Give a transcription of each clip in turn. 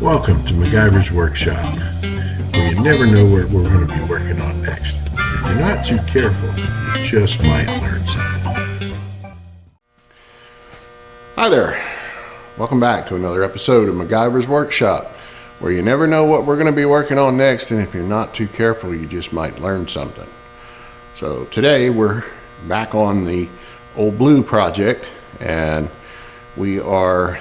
Welcome to Macgyver's Workshop, where you never know what we're going to be working on next. If you're not too careful, you just might learn something. Hi there. Welcome back to another episode of Macgyver's Workshop, where you never know what we're going to be working on next, and if you're not too careful, you just might learn something. So today we're back on the Ole Blue project, and we are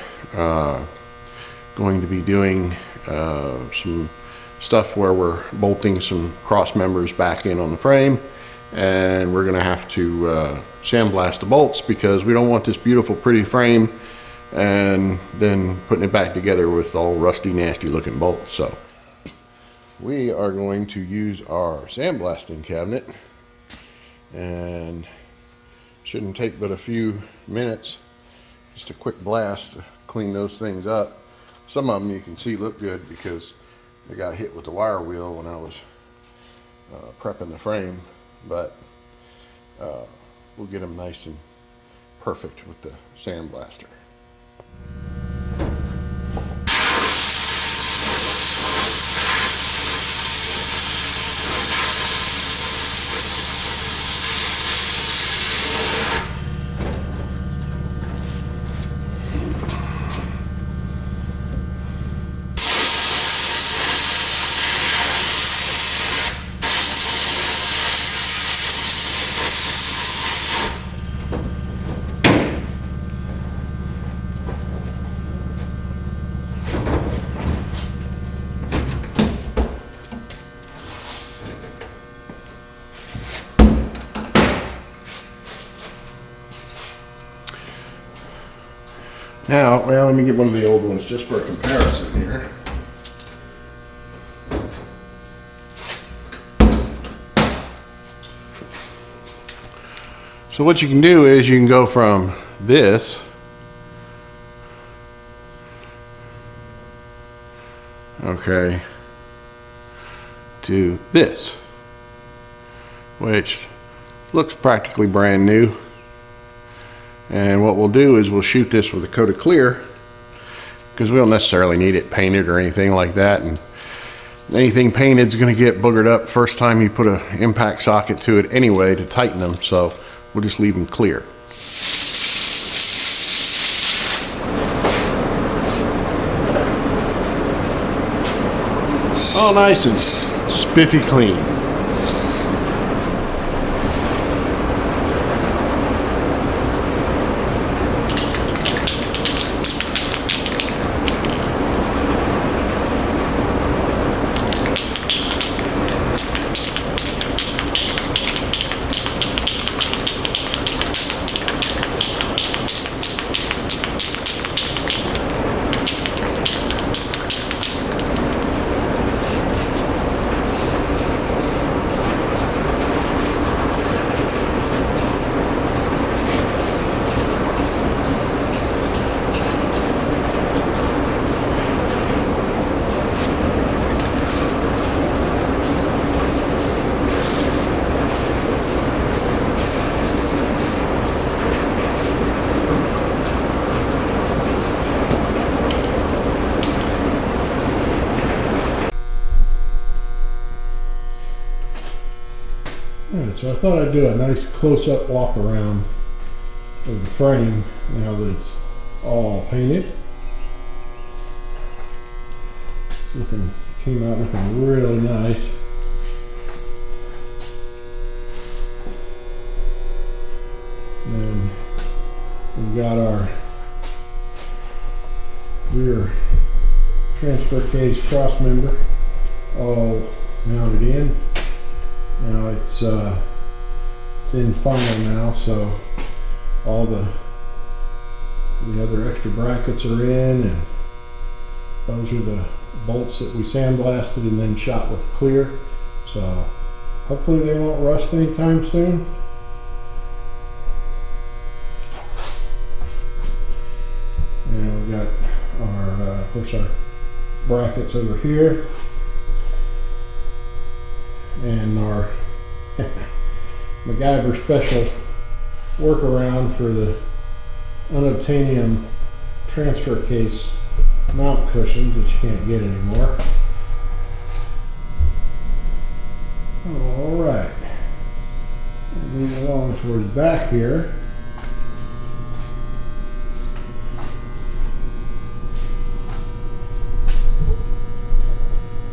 going to be doing some stuff where we're bolting some cross members back in on the frame, and we're going to have to sandblast the bolts because we don't want this beautiful pretty frame and then putting it back together with all rusty nasty looking bolts. So we are going to use our sandblasting cabinet, and shouldn't take but a few minutes, just a quick blast to clean those things up. Some of them you can see look good because they got hit with the wire wheel when I was prepping the frame, but we'll get them nice and perfect with the sandblaster. Now, well, let me get one of the old ones just for a comparison here. So what you can do is you can go from this to this, which looks practically brand new. And what we'll do is we'll shoot this with a coat of clear because we don't necessarily need it painted or anything like that, and anything painted is going to get boogered up first time you put an impact socket to it anyway to tighten them, so we'll just leave them clear. All nice and spiffy clean. Alright, so I thought I'd do a nice close-up walk around of the frame now that it's all painted. Came out looking really nice. And we've got our rear transfer case cross member all mounted in. Now it's in final now, so all the other extra brackets are in, and those are the bolts that we sandblasted and then shot with clear. So hopefully they won't rust anytime soon. And we got our, of course, our brackets over here, and our Macgyver special workaround for the unobtainium transfer case mount cushions that you can't get anymore. All right, moving along towards back here.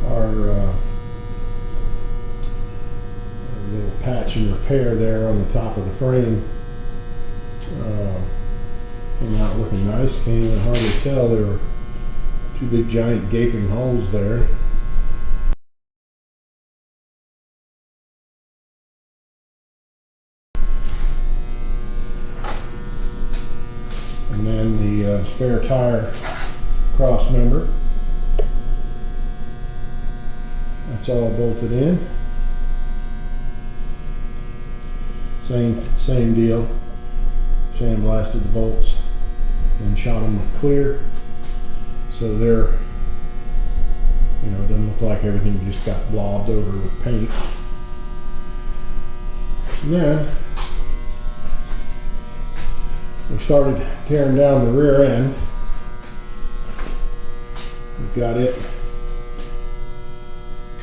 Our little patch and repair there on the top of the frame came out looking nice. Can't even hardly tell there were two big giant gaping holes there. And then the spare tire cross member. That's all bolted in. Same deal. Sandblasted the bolts and shot them with clear, so they're, it doesn't look like everything just got blobbed over with paint. And then we started tearing down the rear end. We've got it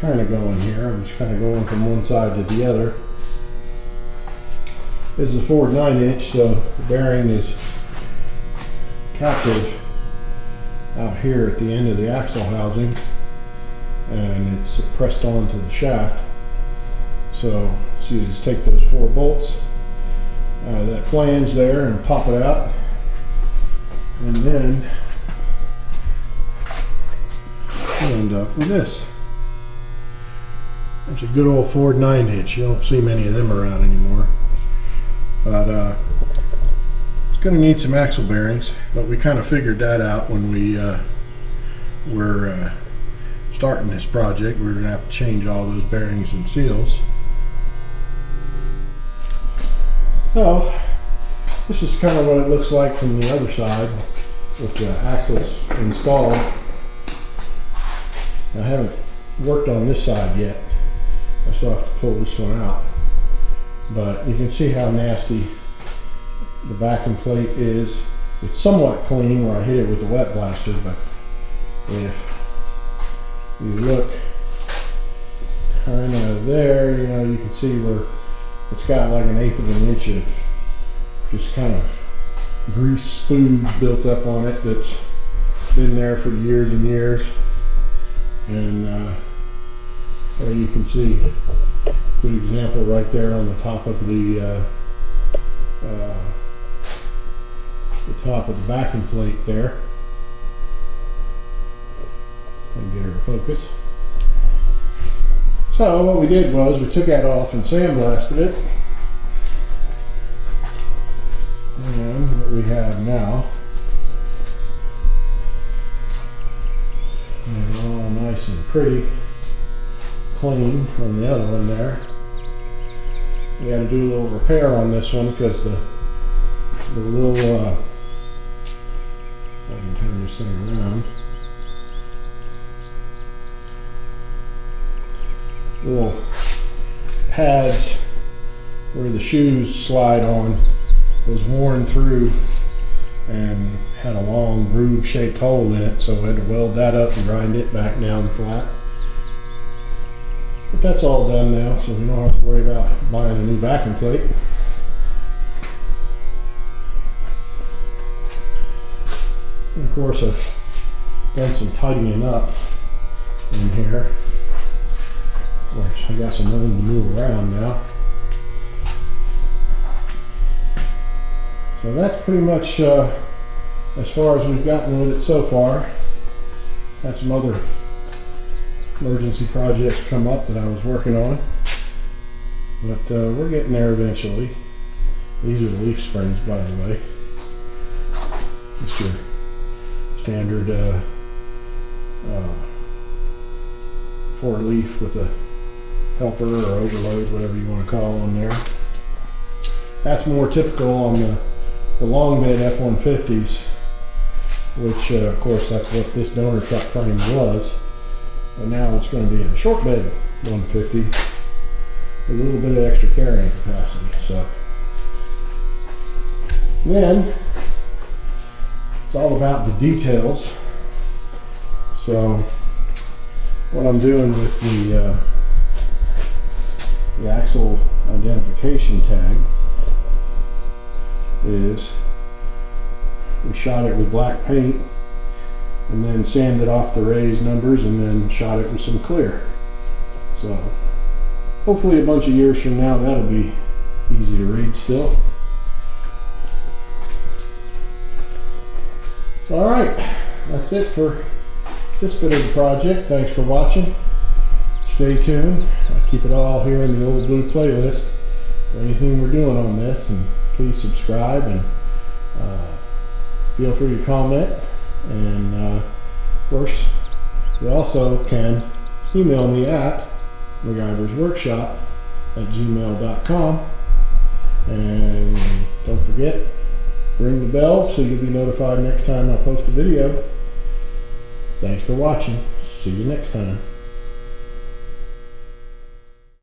kind of going here. I'm just kind of going from one side to the other. This is a Ford 9-inch, so the bearing is captive out here at the end of the axle housing, and it's pressed onto the shaft. So you just take those 4 bolts, that flange there, and pop it out, and then you end up with this. It's a good old Ford 9-inch. You don't see many of them around anymore. But it's going to need some axle bearings, but we kind of figured that out when we were starting this project. We're going to have to change all those bearings and seals. So this is kind of what it looks like from the other side with the axles installed. I haven't worked on this side yet. I still have to pull this one out. But you can see how nasty the backing plate is. It's somewhat clean where I hit it with the wet blaster, but if you look kind of there, you can see where it's got like 1/8 of an inch of just kind of grease spooge built up on it that's been there for years and years. And there you can see good example right there on the top of the top of the backing plate there. And get her to focus. So what we did was we took that off and sandblasted it. And what we have now is all nice and pretty clean from the other one there. We had to do a little repair on this one because the little I can turn this thing around. Little pads where the shoes slide on was worn through and had a long groove shaped hole in it, so we had to weld that up and grind it back down flat. But that's all done now, so we don't have to worry about buying a new backing plate. And of course, I've done some tidying up in here. Of course, I got some room to move around now. So that's pretty much as far as we've gotten with it so far. Had some other emergency projects come up that I was working on, but we're getting there eventually. These are the leaf springs, by the way. Just your standard 4-leaf with a helper or overload, whatever you want to call them there. That's more typical on the long bed F-150s, which of course that's what this donor truck frame was. But now it's going to be a short bed 150 with a little bit of extra carrying capacity. So then it's all about the details So what I'm doing with the axle identification tag is we shot it with black paint and then sanded off the raised numbers and then shot it with some clear. So hopefully a bunch of years from now that'll be easy to read still. So alright, that's it for this bit of the project. Thanks for watching. Stay tuned. I keep it all here in the Ole Blue playlist for anything we're doing on this, and please subscribe and feel free to comment. And of course, you also can email me at macgyversworkshop@gmail.com, and don't forget, ring the bell so you'll be notified next time I post a video. Thanks for watching. See you next time.